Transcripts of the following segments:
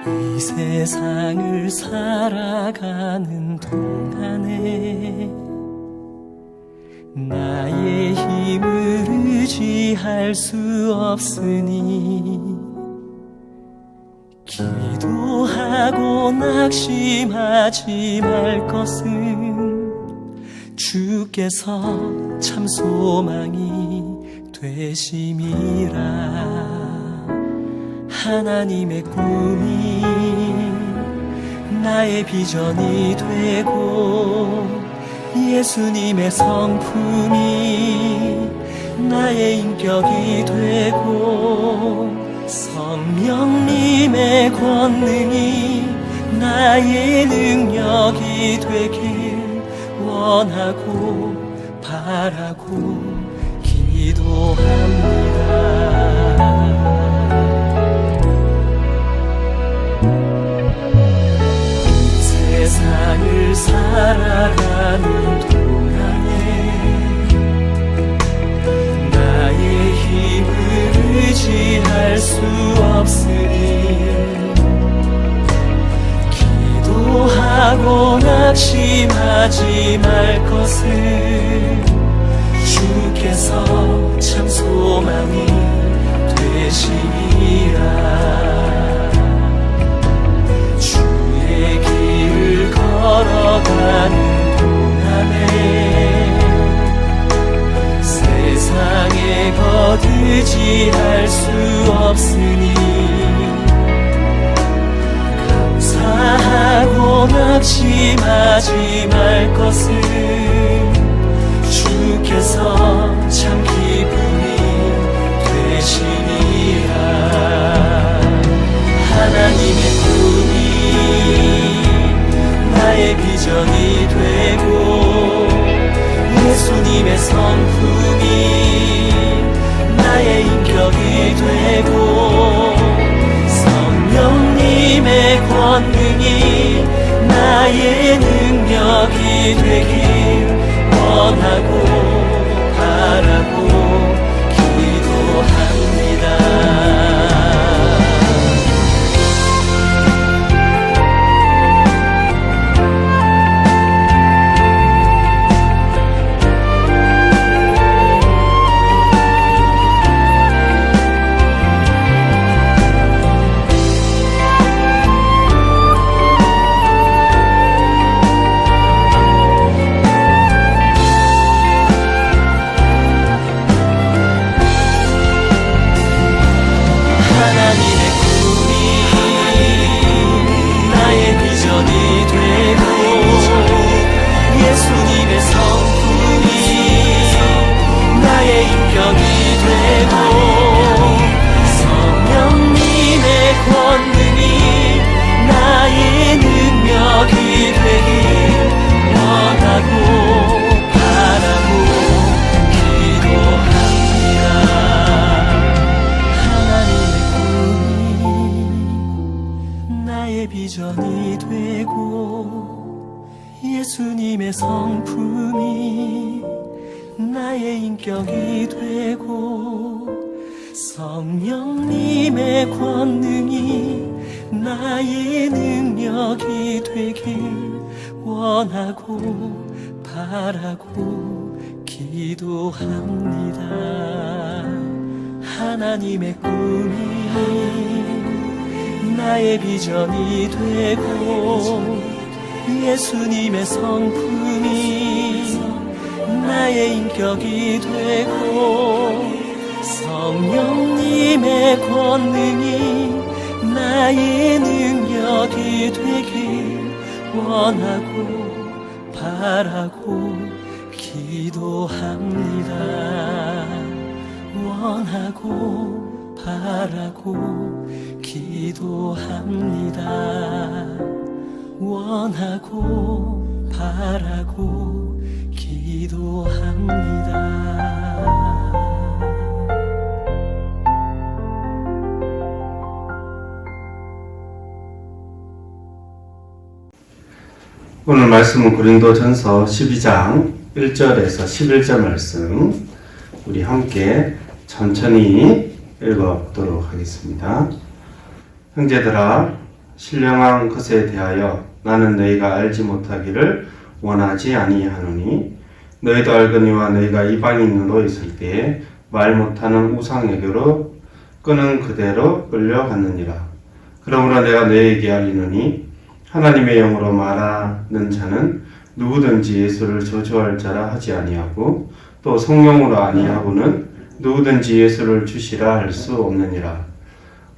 이 세상을 살아가는 동안에 나의 힘을 의지할 수 없으니 기도하고 낙심하지 말 것은 주께서 참 소망이 되심이라. 하나님의 꿈이 나의 비전이 되고 예수님의 성품이 나의 인격이 되고 성령님의 권능이 나의 능력이 되길 원하고 바라고 기도합니다. 세상을 살아가는 동안에 나의 힘을 의지할 수 없으니 기도하고 낙심하지 말 것을 주께서 참 소망이 되시리라. 주의 길을 걸어가는 동안에 세상에 거두지할 수 없으니 감사하고 낙심하지 말 것을 주께서 참 기쁨이 되시니라. 하나님의 꿈이 나의 비전이 되고 예수님의 성품이 나의 인격이 되고 성령님의 권능이 나의 능력이 되길 원하고 바라고 기도합니다. 비전이 되고 예수님의 성품이 나의 인격이 되고 성령님의 권능이 나의 능력이 되길 원하고 바라고 기도합니다. 하나님의 꿈이 나의 비전이 되고 예수님의 성품이 나의 인격이 되고 성령님의 권능이 나의 능력이 되길 원하고 바라고 기도합니다. 원하고 바라고 기도합니다. 원하고 바라고 기도합니다. 오늘 말씀은 고린도전서 12장 1절에서 11절 말씀 우리 함께 천천히 읽어보도록 하겠습니다. 형제들아, 신령한 것에 대하여 나는 너희가 알지 못하기를 원하지 아니하노니 너희도 알거니와 너희가 이방인으로 있을 때에 말 못하는 우상에게로 끄는 그대로 끌려갔느니라. 그러므로 내가 너희에게 알리노니 하나님의 영으로 말하는 자는 누구든지 예수를 저주할 자라 하지 아니하고 또 성령으로 아니하고는 누구든지 예수를 주시라 할 수 없느니라.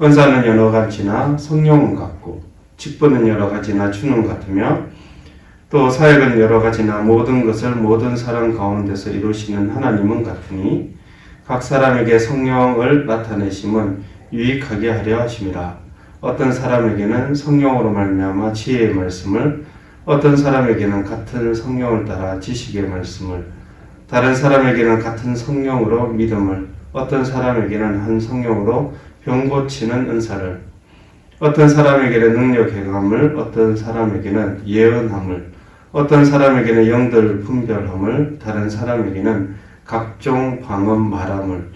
은사는 여러 가지나 성령은 같고 직분은 여러 가지나 주는 같으며 또 사역은 여러 가지나 모든 것을 모든 사람 가운데서 이루시는 하나님은 같으니 각 사람에게 성령을 나타내심은 유익하게 하려 하심이라. 어떤 사람에게는 성령으로 말미암아 지혜의 말씀을, 어떤 사람에게는 같은 성령을 따라 지식의 말씀을, 다른 사람에게는 같은 성령으로 믿음을, 어떤 사람에게는 한 성령으로 병 고치는 은사를, 어떤 사람에게는 능력 행함을, 어떤 사람에게는 예언함을, 어떤 사람에게는 영들 분별함을, 다른 사람에게는 각종 방언 말함을,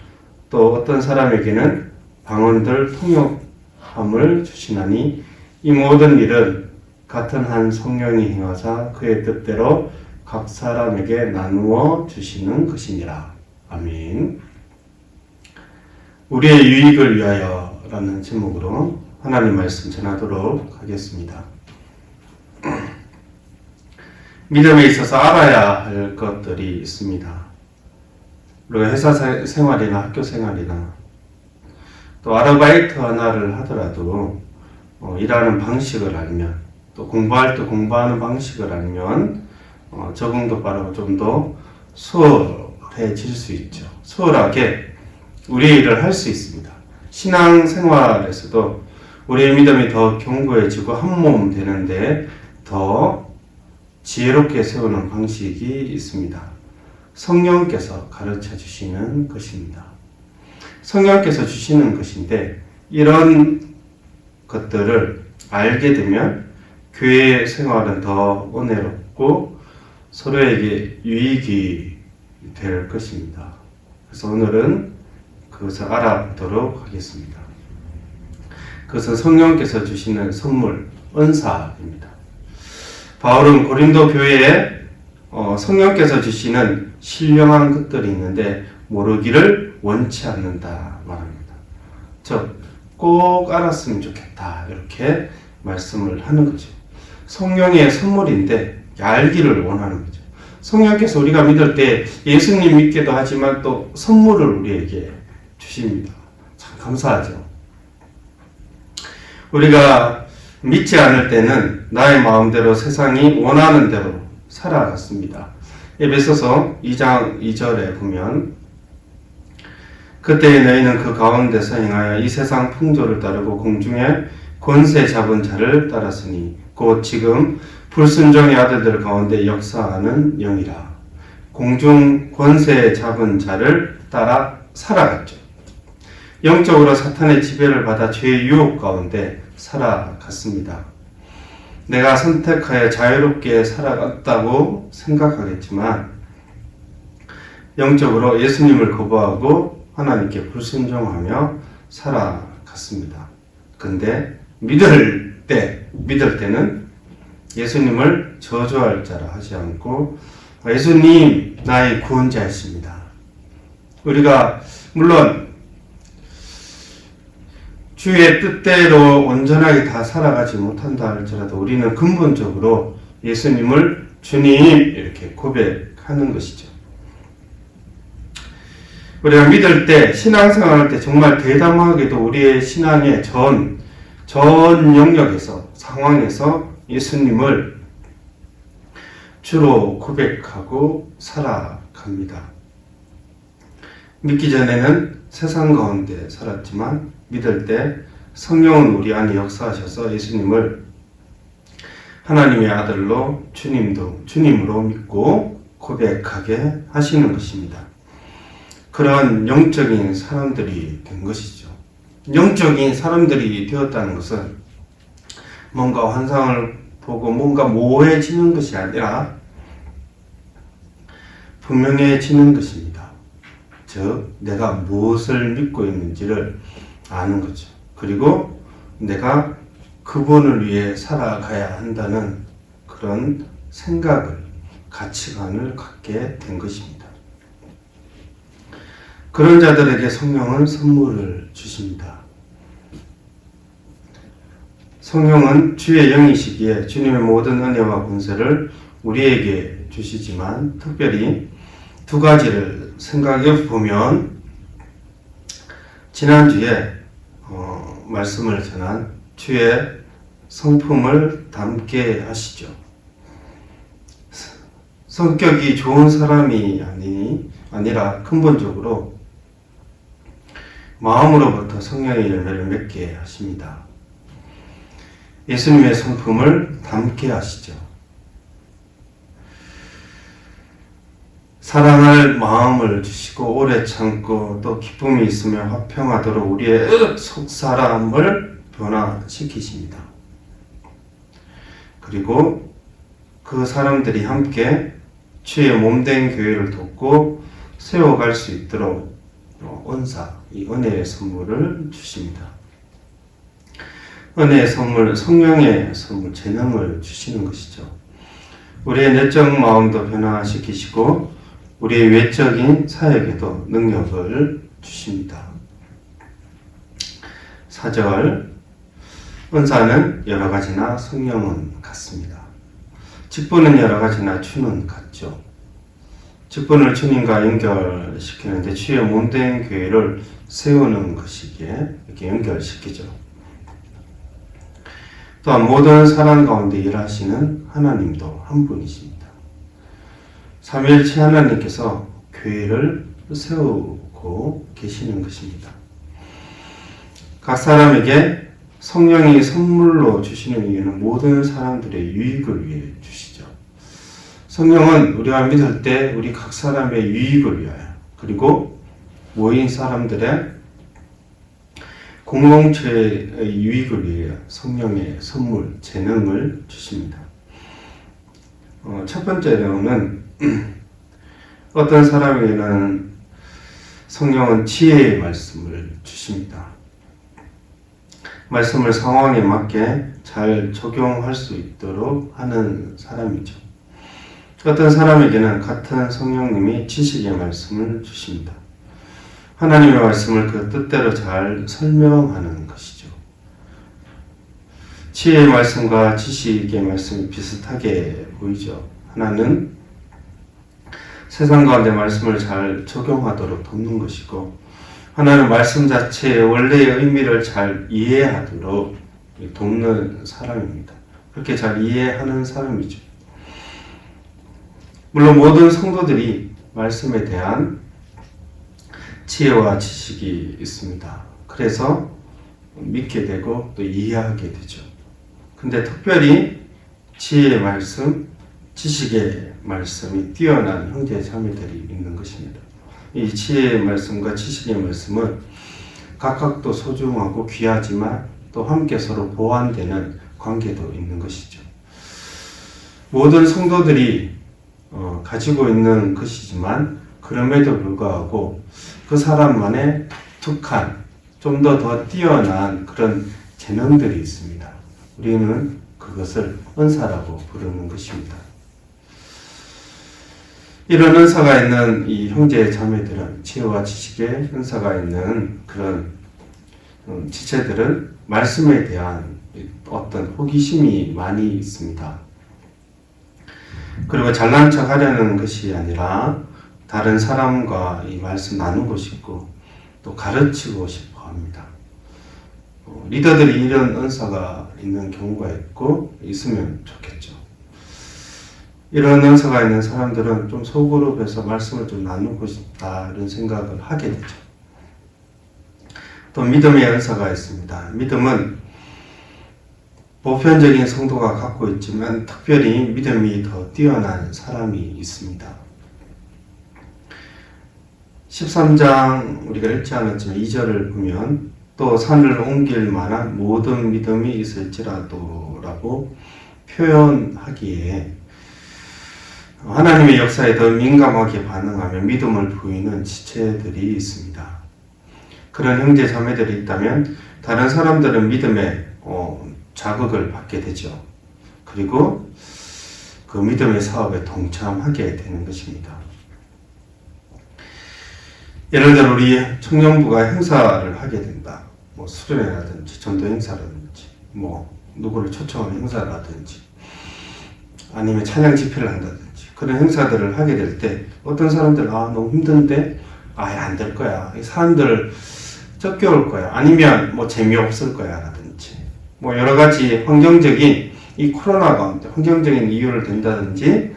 또 어떤 사람에게는 방언들 통역함을 주시나니 이 모든 일은 같은 한 성령이 행하사 그의 뜻대로 각 사람에게 나누어 주시는 것이니라. 아멘. 우리의 유익을 위하여 라는 제목으로 하나님 말씀 전하도록 하겠습니다. 믿음에 있어서 알아야 할 것들이 있습니다. 우리가 회사 생활이나 학교 생활이나 또 아르바이트 하나를 하더라도 일하는 방식을 알면, 또 공부할 때 공부하는 방식을 알면 적응도 빠르고 좀 더 수월해질 수 있죠. 수월하게 우리의 일을 할 수 있습니다. 신앙생활에서도 우리의 믿음이 더 견고해지고 한몸 되는데 더 지혜롭게 세우는 방식이 있습니다. 성령께서 가르쳐 주시는 것입니다. 성령께서 주시는 것인데 이런 것들을 알게 되면 교회 생활은 더 은혜롭고 서로에게 유익이 될 것입니다. 그래서 오늘은 그것을 알아보도록 하겠습니다. 그것은 성령께서 주시는 선물, 은사입니다. 바울은 고린도 교회에 성령께서 주시는 신령한 것들이 있는데 모르기를 원치 않는다 말합니다. 즉, 꼭 알았으면 좋겠다 이렇게 말씀을 하는 거죠. 성령의 선물인데 알기를 원하는 거죠. 성령께서 우리가 믿을 때 예수님 믿기도 하지만 또 선물을 우리에게 주십니다. 참 감사하죠. 우리가 믿지 않을 때는 나의 마음대로 세상이 원하는 대로 살아갔습니다. 에베소서 2장 2절에 보면 그때에 너희는 그 가운데서 행하여 이 세상 풍조를 따르고 공중에 권세 잡은 자를 따랐으니 곧 지금 불순종의 아들들 가운데 역사하는 영이라. 공중 권세 잡은 자를 따라 살아갔죠. 영적으로 사탄의 지배를 받아 죄의 유혹 가운데 살아갔습니다. 내가 선택하여 자유롭게 살아갔다고 생각하겠지만 영적으로 예수님을 거부하고 하나님께 불순종하며 살아갔습니다. 근데 믿을 때는 예수님을 저주할 자라 하지 않고 예수님 나의 구원자이십니다. 우리가 물론 주의 뜻대로 온전하게 다 살아가지 못한다 할지라도 우리는 근본적으로 예수님을 주님 이렇게 고백하는 것이죠. 우리가 믿을 때, 신앙생활할 때 정말 대담하게도 우리의 신앙의 전 영역에서, 상황에서 예수님을 주로 고백하고 살아갑니다. 믿기 전에는 세상 가운데 살았지만 믿을 때 성령은 우리 안에 역사하셔서 예수님을 하나님의 아들로 주님으로 믿고 고백하게 하시는 것입니다. 그런 영적인 사람들이 된 것이죠. 영적인 사람들이 되었다는 것은 뭔가 환상을 보고 뭔가 모호해지는 것이 아니라 분명해지는 것입니다. 즉, 내가 무엇을 믿고 있는지를 아는 거죠. 그리고 내가 그분을 위해 살아가야 한다는 그런 생각을, 가치관을 갖게 된 것입니다. 그런 자들에게 성령은 선물을 주십니다. 성령은 주의 영이시기에 주님의 모든 은혜와 권세를 우리에게 주시지만 특별히 두 가지를 생각해 보면 지난주에 말씀을 전한 주의 성품을 담게 하시죠. 성격이 좋은 사람이 아니라 근본적으로 마음으로부터 성령의 열매를 맺게 하십니다. 예수님의 성품을 담게 하시죠. 사랑할 마음을 주시고 오래 참고 또 기쁨이 있으며 화평하도록 우리의 속사람을 변화시키십니다. 그리고 그 사람들이 함께 주의 몸된 교회를 돕고 세워갈 수 있도록 은사, 이 은혜의 선물을 주십니다. 은혜의 선물, 성령의 선물, 재능을 주시는 것이죠. 우리의 내적 마음도 변화시키시고 우리의 외적인 사역에도 능력을 주십니다. 4절, 은사는 여러 가지나 성령은 같습니다. 직분은 여러 가지나 주는 같죠. 직분을 주님과 연결시키는데 주의 몸된 교회를 세우는 것이기에 이렇게 연결시키죠. 또한 모든 사람 가운데 일하시는 하나님도 한 분이십니다. 삼위일체 하나님께서 교회를 세우고 계시는 것입니다. 각 사람에게 성령이 선물로 주시는 이유는 모든 사람들의 유익을 위해 주시죠. 성령은 우리가 믿을 때 우리 각 사람의 유익을 위하여 그리고 모인 사람들의 공동체의 유익을 위해 성령의 선물, 재능을 주십니다. 첫 번째 내용은 어떤 사람에게는 성령은 지혜의 말씀을 주십니다. 말씀을 상황에 맞게 잘 적용할 수 있도록 하는 사람이죠. 어떤 사람에게는 같은 성령님이 지식의 말씀을 주십니다. 하나님의 말씀을 그 뜻대로 잘 설명하는 것이죠. 지혜의 말씀과 지식의 말씀이 비슷하게 보이죠. 하나는 세상 가운데 말씀을 잘 적용하도록 돕는 것이고 하나는 말씀 자체의 원래의 의미를 잘 이해하도록 돕는 사람입니다. 그렇게 잘 이해하는 사람이죠. 물론 모든 성도들이 말씀에 대한 지혜와 지식이 있습니다. 그래서 믿게 되고 또 이해하게 되죠. 근데 특별히 지혜의 말씀, 지식의 말씀이 뛰어난 형제 자매들이 있는 것입니다. 이 지혜의 말씀과 지식의 말씀은 각각도 소중하고 귀하지만 또 함께 서로 보완되는 관계도 있는 것이죠. 모든 성도들이 가지고 있는 것이지만 그럼에도 불구하고 그 사람만의 독특한 좀 더 뛰어난 그런 재능들이 있습니다. 우리는 그것을 은사라고 부르는 것입니다. 이런 은사가 있는 이 형제 자매들은 지혜와 지식의 은사가 있는 그런 지체들은 말씀에 대한 어떤 호기심이 많이 있습니다. 그리고 잘난 척 하려는 것이 아니라 다른 사람과 이 말씀 나누고 싶고 또 가르치고 싶어 합니다. 리더들이 이런 은사가 있는 경우가 있으면 좋겠죠. 이런 은사가 있는 사람들은 좀 소그룹에서 말씀을 좀 나누고 싶다 이런 생각을 하게 되죠. 또 믿음의 은사가 있습니다. 믿음은 보편적인 성도가 갖고 있지만 특별히 믿음이 더 뛰어난 사람이 있습니다. 13장 우리가 읽지 않았지만 2절을 보면 또 산을 옮길 만한 모든 믿음이 있을지라도 라고 표현하기에 하나님의 역사에 더 민감하게 반응하며 믿음을 보이는 지체들이 있습니다. 그런 형제 자매들이 있다면 다른 사람들은 믿음에 자극을 받게 되죠. 그리고 그 믿음의 사업에 동참하게 되는 것입니다. 예를 들어 우리 청년부가 행사를 하게 된다. 뭐 수련회라든지 전도 행사라든지 뭐 누구를 초청하는 행사라든지 아니면 찬양 집회를 한다든지 그런 행사들을 하게 될 때 어떤 사람들은 너무 힘든데 아예 안 될 거야. 사람들 쫓겨올 거야. 아니면 뭐 재미없을 거야 라든지 뭐 여러 가지 환경적인 이 코로나 가운데 환경적인 이유를 든다든지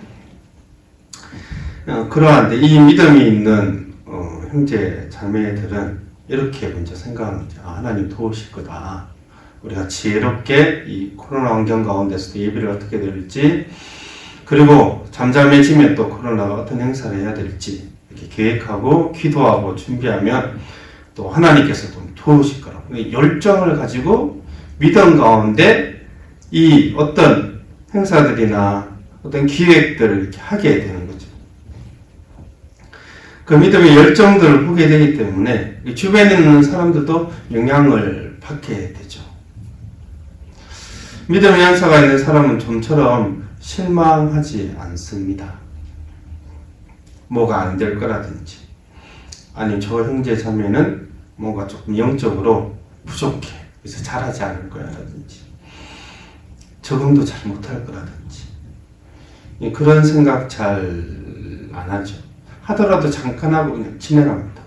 그러한데 이 믿음이 있는 형제 자매들은 이렇게 먼저 생각하는 거죠. 하나님 도우실 거다. 우리가 지혜롭게 이 코로나 환경 가운데서도 예배를 어떻게 드릴지 그리고 잠잠해지면 또 코로나가 어떤 행사를 해야 될지 이렇게 계획하고 기도하고 준비하면 또 하나님께서 좀 도우실 거라고 열정을 가지고 믿음 가운데 이 어떤 행사들이나 어떤 기획들을 이렇게 하게 되는 거죠. 그 믿음의 열정들을 보게 되기 때문에 주변에 있는 사람들도 영향을 받게 되죠. 믿음의 연사가 있는 사람은 좀처럼 실망하지 않습니다. 뭐가 안 될 거라든지 아니 저 형제 자매는 뭔가 조금 영적으로 부족해 그래서 잘하지 않을 거야 라든지 적응도 잘 못할 거라든지 그런 생각 잘 안 하죠. 하더라도 잠깐 하고 그냥 지나갑니다.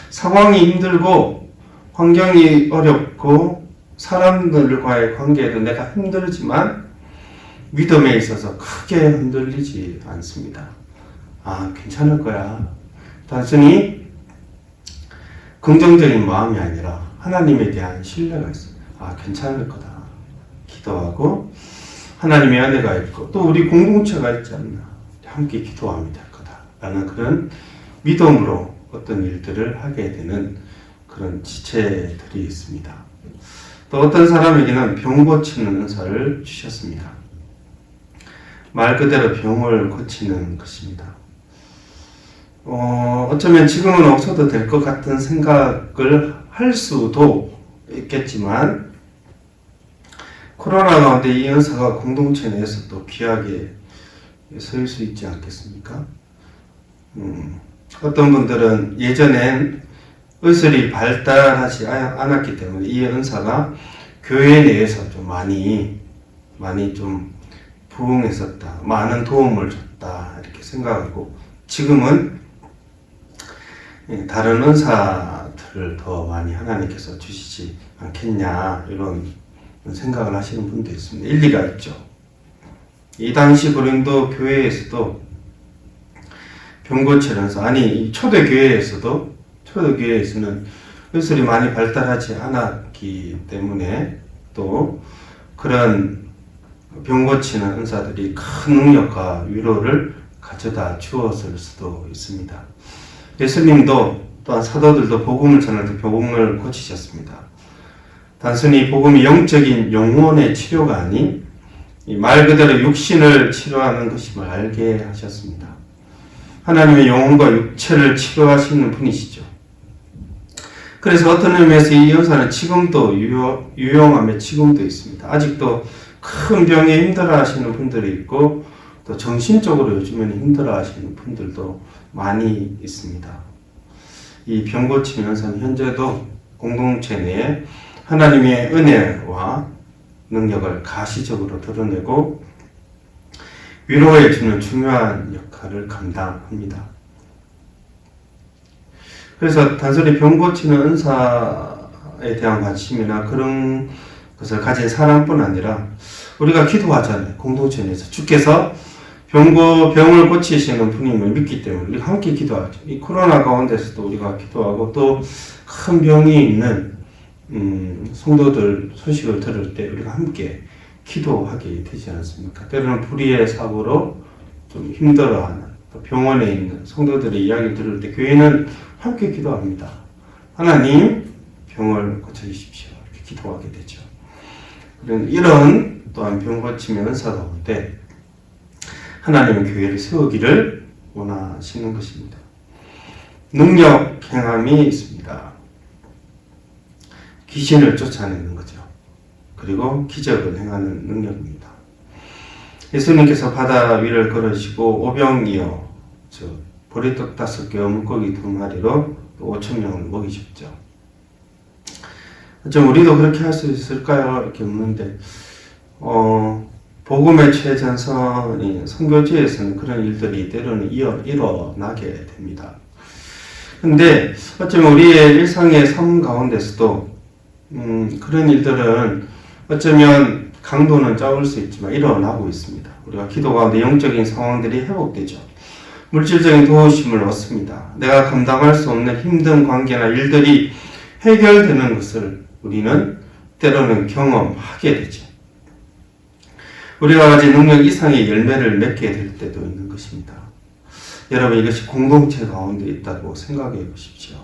상황이 힘들고 환경이 어렵고 사람들과의 관계도 내가 힘들지만 믿음에 있어서 크게 흔들리지 않습니다. 괜찮을 거야. 단순히 긍정적인 마음이 아니라 하나님에 대한 신뢰가 있어요. 괜찮을 거다. 기도하고 하나님의 은혜가 있고 또 우리 공동체가 있지 않나. 함께 기도하면 될 거다. 라는 그런 믿음으로 어떤 일들을 하게 되는 그런 지체들이 있습니다. 또 어떤 사람에게는 병 고치는 은사를 주셨습니다. 말 그대로 병을 고치는 것입니다. 어쩌면 지금은 없어도 될 것 같은 생각을 할 수도 있겠지만 코로나 가운데 이 은사가 공동체 내에서 또 귀하게 설 수 있지 않겠습니까? 어떤 분들은 예전엔 의술이 발달하지 않았기 때문에 이 은사가 교회 내에서 좀 많이 좀 부흥했었다. 많은 도움을 줬다. 이렇게 생각하고 지금은 다른 은사들을 더 많이 하나님께서 주시지 않겠냐 이런 생각을 하시는 분도 있습니다. 일리가 있죠. 이 당시 고린도 교회에서도 병고칠 은사 초대교회에서는 의술이 많이 발달하지 않았기 때문에 또 그런 병 고치는 은사들이 큰 능력과 위로를 가져다 주었을 수도 있습니다. 예수님도 또한 사도들도 복음을 전할 때 복음을 고치셨습니다. 단순히 복음이 영적인 영혼의 치료가 아닌 말 그대로 육신을 치료하는 것임을 알게 하셨습니다. 하나님의 영혼과 육체를 치료하시는 분이시죠. 그래서 어떤 의미에서 이 은사는 지금도 유용함에 지금도 있습니다. 아직도 큰 병에 힘들어하시는 분들이 있고 또 정신적으로 요즘에는 힘들어하시는 분들도 많이 있습니다. 이 병 고치는 은사는 현재도 공동체 내에 하나님의 은혜와 능력을 가시적으로 드러내고 위로해 주는 중요한 역할을 감당합니다. 그래서 단순히 병 고치는 은사에 대한 관심이나 그런 것을 가진 사람뿐 아니라 우리가 기도하잖아요. 공동체 내에서 주께서 병을 고치시는 분임을 믿기 때문에 우리가 함께 기도하죠. 이 코로나 가운데서도 우리가 기도하고 또 큰 병이 있는 성도들 소식을 들을 때 우리가 함께 기도하게 되지 않습니까? 때로는 불의의 사고로 좀 힘들어하는 또 병원에 있는 성도들의 이야기를 들을 때 교회는 함께 기도합니다. 하나님 병을 고쳐주십시오. 이렇게 기도하게 되죠. 이런 또한 병 고침의 은사 가운데 하나님은 교회를 세우기를 원하시는 것입니다. 능력 행함이 있습니다. 귀신을 쫓아내는 거죠. 그리고 기적을 행하는 능력입니다. 예수님께서 바다 위를 걸으시고 오병이어 즉 보리떡 5개와 물고기 2마리로 5,000명을 먹이셨죠. 좀 우리도 그렇게 할 수 있을까요? 이렇게 묻는데 복음의 최전선인 선교지에서는 그런 일들이 때로는 일어나게 됩니다. 근데 어쩌면 우리의 일상의 삶 가운데서도 그런 일들은 어쩌면 강도는 적을 수 있지만 일어나고 있습니다. 우리가 기도 가운데 영적인 상황들이 회복되죠. 물질적인 도우심을 얻습니다. 내가 감당할 수 없는 힘든 관계나 일들이 해결되는 것을 우리는 때로는 경험하게 되죠. 우리가 가진 능력 이상의 열매를 맺게 될 때도 있는 것입니다. 여러분, 이것이 공동체 가운데 있다고 생각해 보십시오.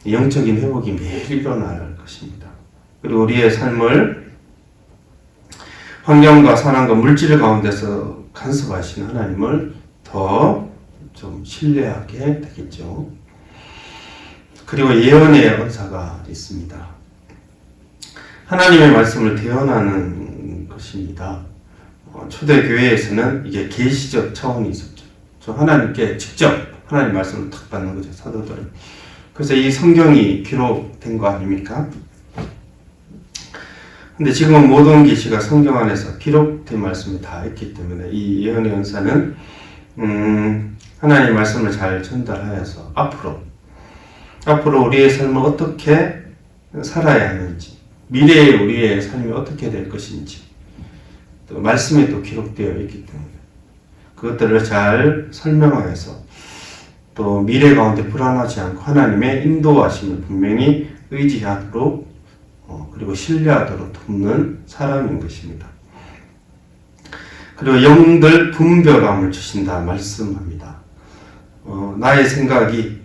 영적인 회복이 매일 일어날 것입니다. 그리고 우리의 삶을 환경과 사랑과 물질 가운데서 간섭하시는 하나님을 더 좀 신뢰하게 되겠죠. 그리고 예언의 은사가 있습니다. 하나님의 말씀을 대언하는 것입니다. 초대교회에서는 이게 계시적 차원이 있었죠. 하나님께 직접 하나님 말씀을 탁 받는 거죠, 사도들은. 그래서 이 성경이 기록된 거 아닙니까? 근데 지금은 모든 계시가 성경 안에서 기록된 말씀이 다 있기 때문에 이 예언의 은사는 하나님의 말씀을 잘 전달하여서 앞으로 우리의 삶을 어떻게 살아야 하는지, 미래의 우리의 삶이 어떻게 될 것인지, 또 말씀에 또 기록되어 있기 때문에 그것들을 잘 설명하여서 또 미래 가운데 불안하지 않고 하나님의 인도하심을 분명히 의지하도록 그리고 신뢰하도록 돕는 사람인 것입니다. 그리고 영들 분별함을 주신다 말씀합니다. 나의 생각이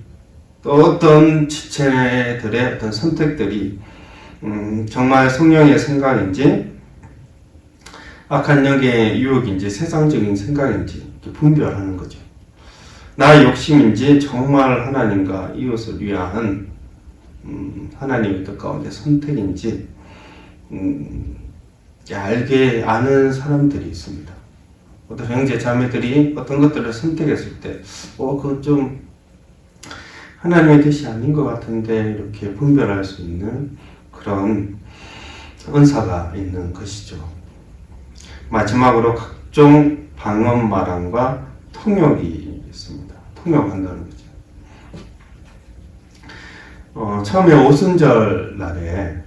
또 어떤 지체들의 어떤 선택들이 정말 성령의 생각인지 악한 영의 유혹인지 세상적인 생각인지 분별하는 거죠. 나의 욕심인지 정말 하나님과 이웃을 위한 하나님의 뜻 가운데 선택인지 알게 아는 사람들이 있습니다. 어떤 형제 자매들이 어떤 것들을 선택했을 때 그건 좀 하나님의 뜻이 아닌 것 같은데 이렇게 분별할 수 있는 그런 은사가 있는 것이죠. 마지막으로 각종 방언 말함과 통역이 있습니다. 통역한다는 거죠. 처음에 오순절 날에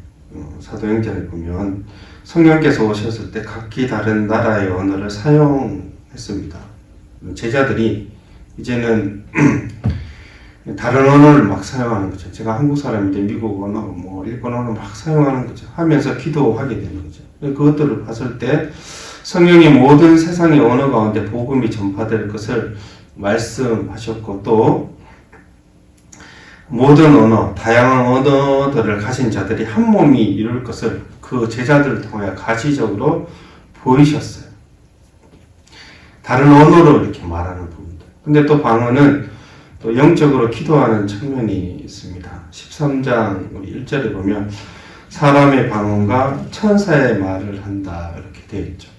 사도행전을 보면 성령께서 오셨을 때 각기 다른 나라의 언어를 사용했습니다. 제자들이 이제는 다른 언어를 막 사용하는 거죠. 제가 한국 사람인데 미국 언어, 일본 언어 막 사용하는 거죠. 하면서 기도하게 되는 거죠. 그것들을 봤을 때 성령이 모든 세상의 언어 가운데 복음이 전파될 것을 말씀하셨고 또 모든 언어, 다양한 언어들을 가진 자들이 한 몸이 이룰 것을 그 제자들을 통해 가시적으로 보이셨어요. 다른 언어로 이렇게 말하는 부분들. 근데 또 방언은 또 영적으로 기도하는 측면이 있습니다. 13장 우리 1절에 보면 사람의 방언과 천사의 말을 한다 이렇게 되어 있죠.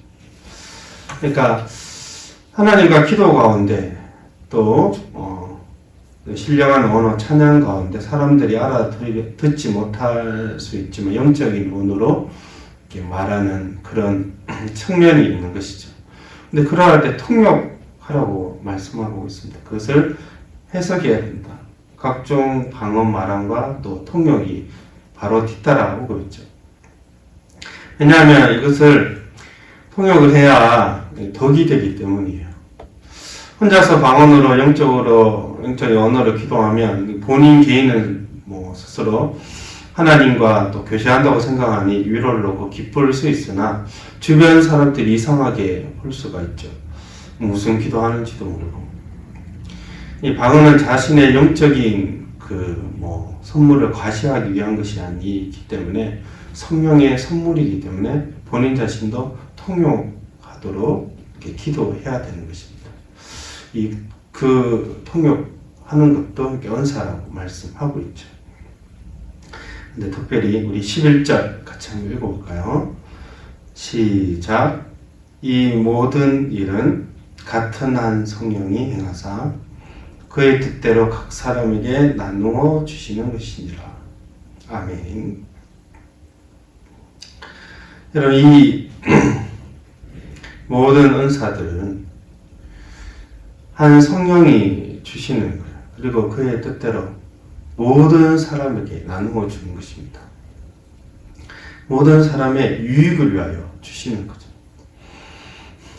그러니까 하나님과 기도 가운데 또 신령한 언어 찬양 가운데 사람들이 알아듣지 못할 수 있지만 영적인 언어로 이렇게 말하는 그런 측면이 있는 것이죠. 근데 그러할 때 통역하라고 말씀하고 있습니다. 그것을 해석해야 된다. 각종 방언 말함과 또 통역이 바로 뒤따라오고 있죠. 왜냐하면 이것을 통역을 해야 덕이 되기 때문이에요. 혼자서 방언으로 영적인 언어로 기도하면 본인 개인은 스스로 하나님과 또 교제한다고 생각하니 위로를 얻고 기쁠 수 있으나 주변 사람들이 이상하게 볼 수가 있죠. 무슨 기도하는지도 모르고. 이 방언은 자신의 영적인 선물을 과시하기 위한 것이 아니기 때문에 성령의 선물이기 때문에 본인 자신도 통용하도록 이렇게 기도해야 되는 것입니다. 그 통역하는 것도 이렇게 은사라고 말씀하고 있죠. 근데 특별히 우리 11절 같이 한번 읽어볼까요? 시작. 이 모든 일은 같은 한 성령이 행하사 그의 뜻대로 각 사람에게 나누어 주시는 것이니라. 아멘. 여러분, 이 모든 은사들은 한 성령이 주시는 거예요. 그리고 그의 뜻대로 모든 사람에게 나누어 주는 것입니다. 모든 사람의 유익을 위하여 주시는 거죠.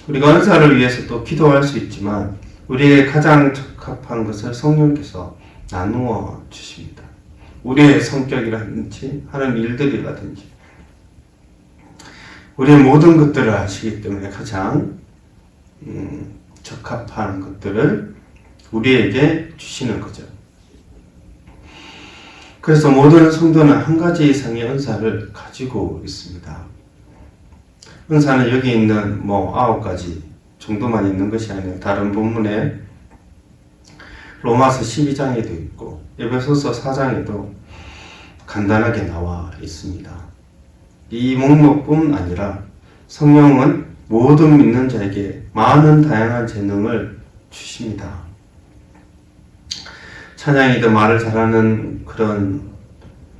우리가 은사를 위해서 또 기도할 수 있지만 우리에게 가장 적합한 것을 성령께서 나누어 주십니다. 우리의 성격이라든지 하는 일들이라든지 우리의 모든 것들을 아시기 때문에 가장 적합한 것들을 우리에게 주시는 거죠. 그래서 모든 성도는 한 가지 이상의 은사를 가지고 있습니다. 은사는 여기 있는 9가지 정도만 있는 것이 아니라 다른 본문에 로마서 12장에도 있고 에베소서 4장에도 간단하게 나와 있습니다. 이 목록뿐 아니라 성령은 모든 믿는 자에게 많은 다양한 재능을 주십니다. 찬양이든 말을 잘하는 그런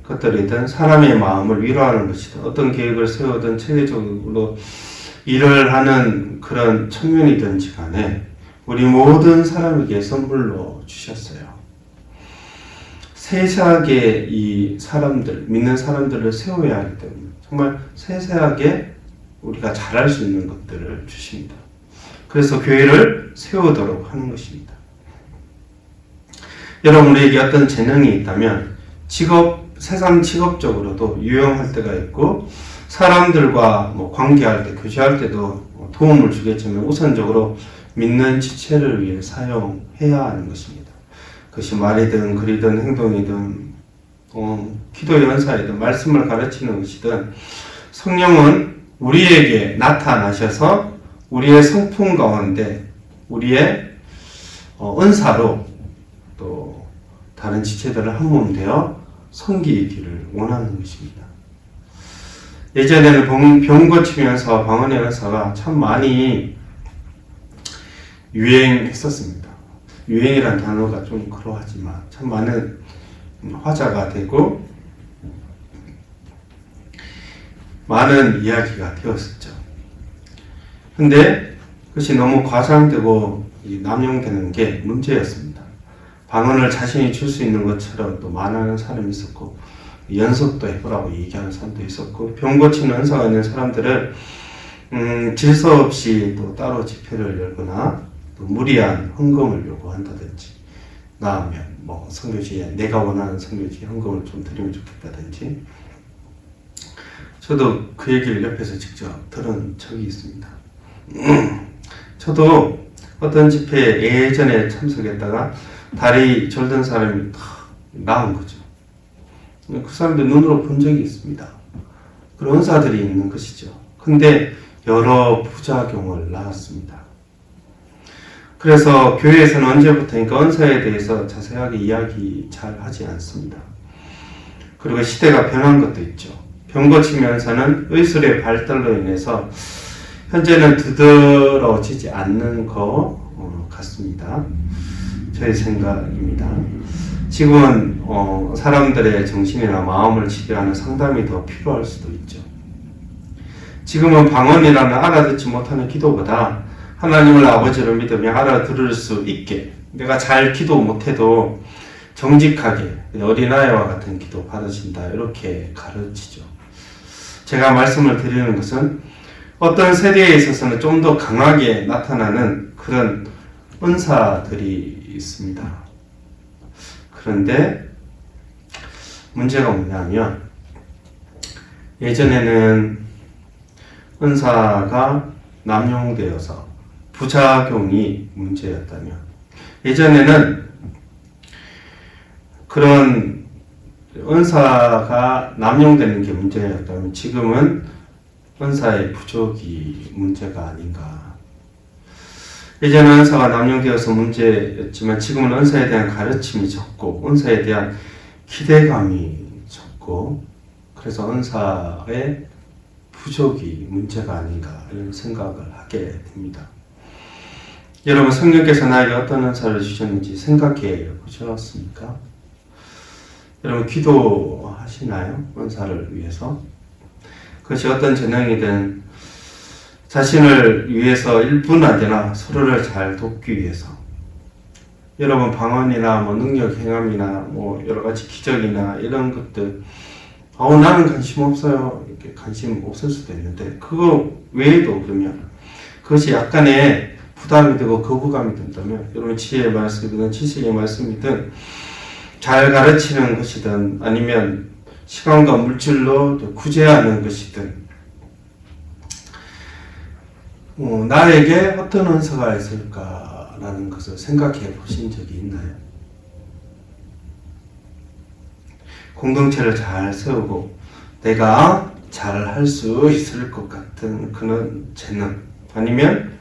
것들이든 사람의 마음을 위로하는 것이든 어떤 계획을 세우든 체계적으로 일을 하는 그런 청년이든지 간에 우리 모든 사람에게 선물로 주셨어요. 세세하게 이 사람들, 믿는 사람들을 세워야 하기 때문에 정말 세세하게 우리가 잘할 수 있는 것들을 주십니다. 그래서 교회를 세우도록 하는 것입니다. 여러분에게 어떤 재능이 있다면 세상 직업적으로도 유용할 때가 있고 사람들과 관계할 때, 교제할 때도 도움을 주겠지만 우선적으로 믿는 지체를 위해 사용해야 하는 것입니다. 그것이 말이든 글이든 행동이든 기도의 은사이든 말씀을 가르치는 것이든 성령은 우리에게 나타나셔서 우리의 성품 가운데 우리의 은사로 또 다른 지체들을 한 몸 되어 섬기기를 원하는 것입니다. 예전에는 병 고치면서 방언의 은사가 참 많이 유행했었습니다. 유행이란 단어가 좀 그러하지만 참 많은 화제가 되고 많은 이야기가 되었었죠. 근데 그것이 너무 과장되고 남용되는 게 문제였습니다. 방언을 자신이 줄 수 있는 것처럼 또 말하는 사람이 있었고 연습도 해보라고 얘기하는 사람도 있었고 병 고치는 은사가 있는 사람들은 질서 없이 또 따로 집회를 열거나 또 무리한 헌금을 요구한다든지 나으면 선교지에 내가 원하는 선교지에 헌금을 좀 드리면 좋겠다든지 저도 그 얘기를 옆에서 직접 들은 적이 있습니다. 저도 어떤 집회에 예전에 참석했다가 다리 절던 사람이 나온 거죠. 그 사람들 눈으로 본 적이 있습니다. 그런 은사들이 있는 것이죠. 근데 여러 부작용을 낳았습니다. 그래서 교회에서는 언제부터인가 은사에 대해서 자세하게 이야기 잘 하지 않습니다. 그리고 시대가 변한 것도 있죠. 병 고치는 은사는 의술의 발달로 인해서 현재는 두드러지지 않는 것 같습니다. 저의 생각입니다. 지금은 사람들의 정신이나 마음을 치료하는 상담이 더 필요할 수도 있죠. 지금은 방언이라는 알아듣지 못하는 기도보다 하나님을 아버지로 믿으며 알아들을 수 있게 내가 잘 기도 못해도 정직하게 어린아이와 같은 기도 받으신다 이렇게 가르치죠. 제가 말씀을 드리는 것은 어떤 세대에 있어서는 좀 더 강하게 나타나는 그런 은사들이 있습니다. 그런데 문제가 뭐냐면 예전에는 은사가 남용되어서 부작용이 문제였다면 예전에는 그런 은사가 남용되는 게 문제였다면 지금은 은사의 부족이 문제가 아닌가. 예전에 은사가 남용되어서 문제였지만 지금은 은사에 대한 가르침이 적고 은사에 대한 기대감이 적고 있고, 그래서 은사의 부족이 문제가 아닌가 이런 생각을 하게 됩니다. 여러분, 성령께서 나에게 어떤 은사를 주셨는지 생각해 보셨습니까? 여러분, 기도하시나요? 은사를 위해서? 그것이 어떤 재능이든 자신을 위해서 일뿐아니라 서로를 잘 돕기 위해서, 여러분 방언이나 뭐 능력 행함이나 뭐 여러 가지 기적이나 이런 것들, 나는 관심 없어요, 이렇게 관심 없을 수도 있는데, 그거 외에도 그러면 그것이 약간의 부담이 되고 거부감이 든다면, 여러분 지혜의 말씀이든 지식의 말씀이든 잘 가르치는 것이든 아니면 시간과 물질로 구제하는 것이든, 나에게 어떤 은사가 있을까라는 것을 생각해 보신 적이 있나요? 공동체를 잘 세우고 내가 잘 할 수 있을 것 같은 그런 재능, 아니면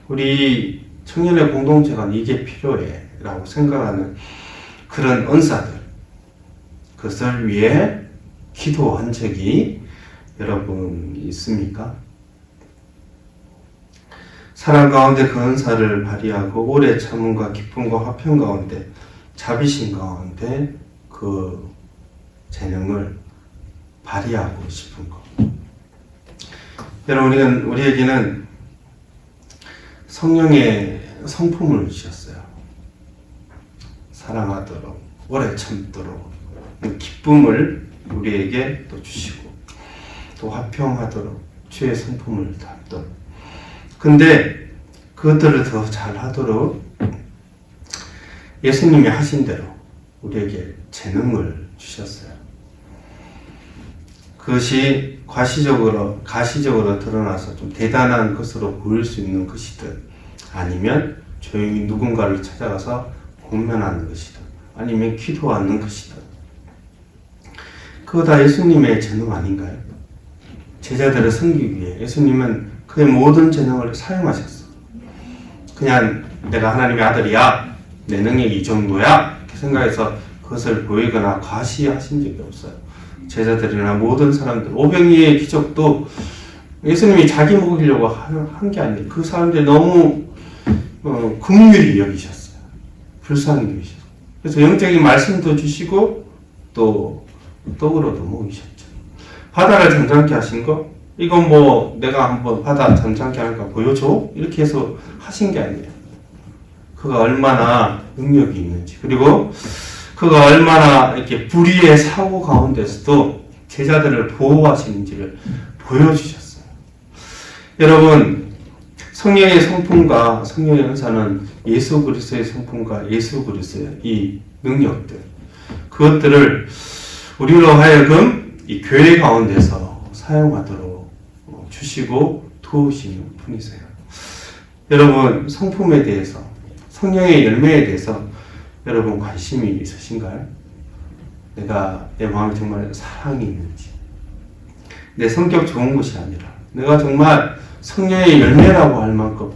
우리 청년의 공동체가 이게 필요해 라고 생각하는 그런 은사들, 그것을 위해 기도한 적이 여러분 있습니까? 사랑 가운데 그 은사를 발휘하고 오래 참음과 기쁨과 화평 가운데 자비심 가운데 그 재능을 발휘하고 싶은 것. 여러분, 우리에게는 성령의 성품을 주셨어요. 사랑하도록, 오래 참도록, 기쁨을 우리에게 또 주시고, 또 화평하도록, 주의 성품을 담도록. 근데 그것들을 더 잘하도록 예수님이 하신 대로 우리에게 재능을 주셨어요. 그것이 가시적으로 드러나서 좀 대단한 것으로 보일 수 있는 것이든, 아니면 조용히 누군가를 찾아가서 권면하는 것이든, 아니면 기도하는 것이든, 그거 다 예수님의 재능 아닌가요? 제자들을 섬기기 위해 예수님은 그의 모든 재능을 사용하셨어. 그냥 내가 하나님의 아들이야, 내 능력이 이 정도야 이렇게 생각해서 그것을 보이거나 과시하신 적이 없어요. 제자들이나 모든 사람들, 오병이의 기적도 예수님이 자기 먹이려고 한 게 아니에요. 그 사람들이 너무 긍휼히 여기셨어요. 불쌍히 여기셨어요. 그래서 영적인 말씀도 주시고 또 떡으로도 먹이셨죠. 바다를 잠잠케 하신 거, 이건 뭐 내가 한번 바다 잠잠케 하니까 보여줘? 이렇게 해서 하신 게 아니에요. 그가 얼마나 능력이 있는지, 그리고 그가 얼마나 이렇게 불의의 사고 가운데서도 제자들을 보호하시는지를 보여주셨어요. 여러분, 성령의 성품과 성령의 은사는 예수 그리스도의 성품과 예수 그리스도의 이 능력들, 그것들을 우리로 하여금 이 교회 가운데서 사용하도록 주시고 도우시는 분이세요. 여러분, 성품에 대해서, 성령의 열매에 대해서 여러분 관심이 있으신가요? 내 마음에 정말 사랑이 있는지, 내 성격 좋은 것이 아니라 내가 정말 성령의 열매라고 할 만큼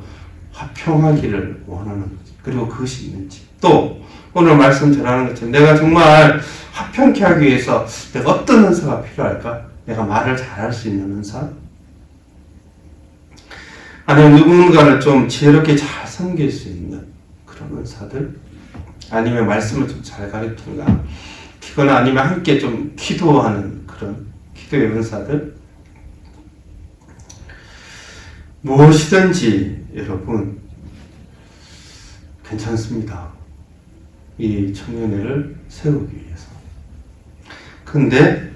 화평하기를 원하는 거지. 그리고 그것이 있는지, 또 오늘 말씀 전하는 것처럼 내가 정말 화평케 하기 위해서 내가 어떤 은사가 필요할까? 내가 말을 잘할 수 있는 은사? 아니면 누군가를 좀 지혜롭게 잘 섬길 수 있는 그런 은사들? 아니면 말씀을 좀 잘 가르치거나 아니면 함께 좀 기도하는 그런 기도의 은사들? 무엇이든지 여러분 괜찮습니다. 이 청년회를 세우기 위해서. 근데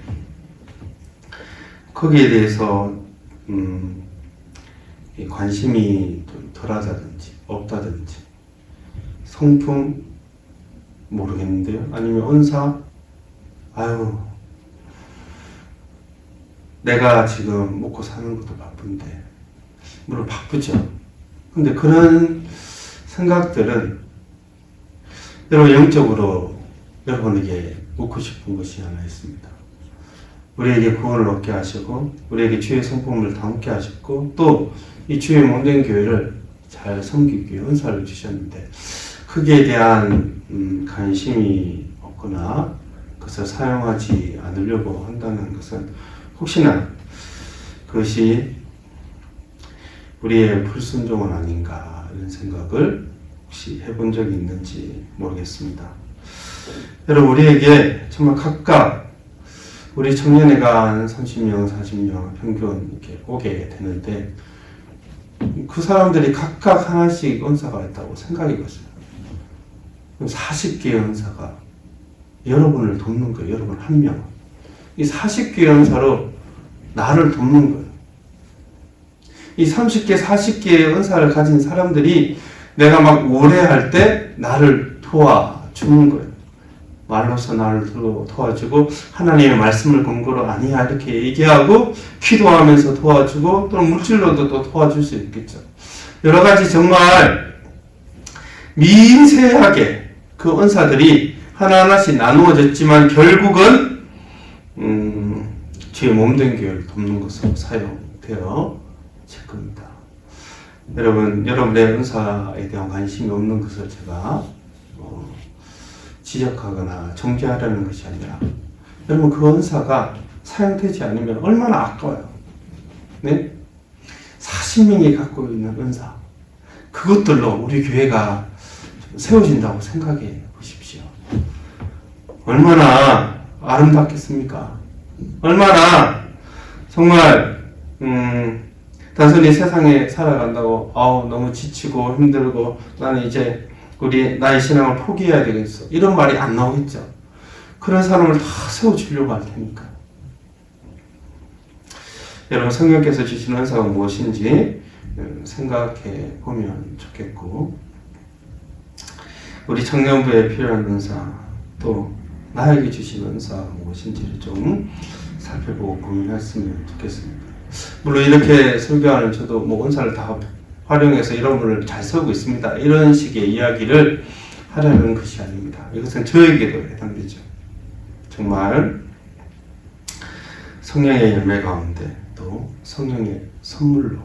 거기에 대해서 관심이 좀 덜하다든지 없다든지, 성품 모르겠는데요, 아니면 은사, 내가 지금 먹고 사는 것도 바쁜데, 물론 바쁘죠. 근데 그런 생각들은 여러분, 영적으로 여러분에게 묻고 싶은 것이 하나 있습니다. 우리에게 구원을 얻게 하시고 우리에게 주의 성품을 담게 하셨고 또 이 주의 몸된 교회를 잘 섬기기 위해 은사를 주셨는데, 거기에 대한 관심이 없거나 그것을 사용하지 않으려고 한다는 것은 혹시나 그것이 우리의 불순종은 아닌가 이런 생각을 혹시 해본 적이 있는지 모르겠습니다. 여러분, 우리에게 정말 각각 우리 청년회가 한 30명, 40명 평균 이렇게 오게 되는데 그 사람들이 각각 하나씩 은사가 있다고 생각해 보세요. 그럼 40개의 은사가 여러분을 돕는 거예요. 여러분 한 명. 이 40개의 은사로 나를 돕는 거예요. 이 30개, 40개의 은사를 가진 사람들이 내가 막 오래할 때 나를 도와주는 거예요. 말로서 나를 도와주고 하나님의 말씀을 근거로 아니야 이렇게 얘기하고 기도하면서 도와주고 또는 물질로도 또 도와줄 수 있겠죠. 여러 가지 정말 미세하게 그 은사들이 하나하나씩 나누어졌지만 결국은 주의 몸된 교회를 돕는 것으로 사용되어 질 겁니다. 여러분, 여러분의 은사에 대한 관심이 없는 것을 제가 지적하거나 정죄하려는 것이 아니라 여러분 그 은사가 사용되지 않으면 얼마나 아까워요. 네? 40명이 갖고 있는 은사 그것들로 우리 교회가 세워진다고 생각해 보십시오. 얼마나 아름답겠습니까? 얼마나 정말 단순히 세상에 살아간다고 너무 지치고 힘들고 나는 이제 우리 나의 신앙을 포기해야 되겠어 이런 말이 안 나오겠죠. 그런 사람을 다 세워주려고 할 테니까. 여러분, 성령께서 주시는 은사가 무엇인지 생각해 보면 좋겠고, 우리 청년부에 필요한 은사, 또 나에게 주신 은사가 무엇인지를 좀 살펴보고 고민했으면 좋겠습니다. 물론 이렇게 설교하는 저도 뭐 은사를 다 활용해서 여러분을 잘 세우고 있습니다, 이런 식의 이야기를 하려는 것이 아닙니다. 이것은 저에게도 해당되죠. 정말 성령의 열매 가운데 또 성령의 선물로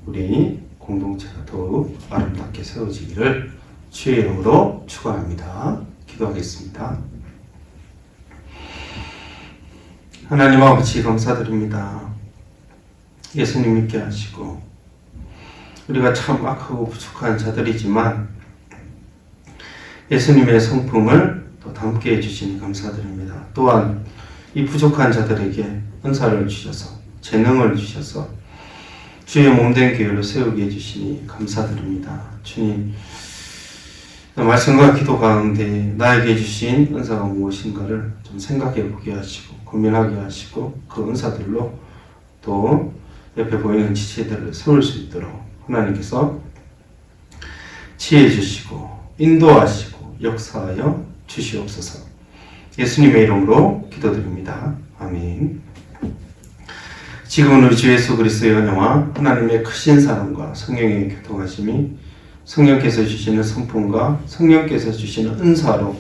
우리 공동체가 더욱 아름답게 세워지기를 주의 이름으로 축원합니다. 기도하겠습니다. 하나님 아버지, 감사드립니다. 예수님 믿게 하시고 우리가 참 악하고 부족한 자들이지만 예수님의 성품을 또 담게 해주시니 감사드립니다. 또한 이 부족한 자들에게 은사를 주셔서 재능을 주셔서 주의 몸된 교회로 세우게 해주시니 감사드립니다. 주님, 말씀과 기도 가운데 나에게 주신 은사가 무엇인가를 좀 생각해 보게 하시고 고민하게 하시고 그 은사들로 또 옆에 보이는 지체들을 세울 수 있도록 하나님께서 지혜 주시고 인도하시고 역사하여 주시옵소서. 예수님의 이름으로 기도드립니다. 아멘. 지금은 우리 주 예수 그리스도의 은혜와 하나님의 크신 사랑과 성령의 교통하심이 성령께서 주시는 성품과 성령께서 주시는 은사로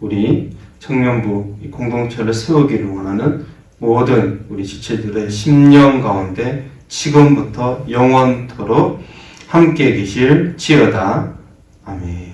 우리 청년부 공동체를 세우기를 원하는 모든 우리 지체들의 심령 가운데 지금부터 영원토록 함께 계실지어다. 아멘.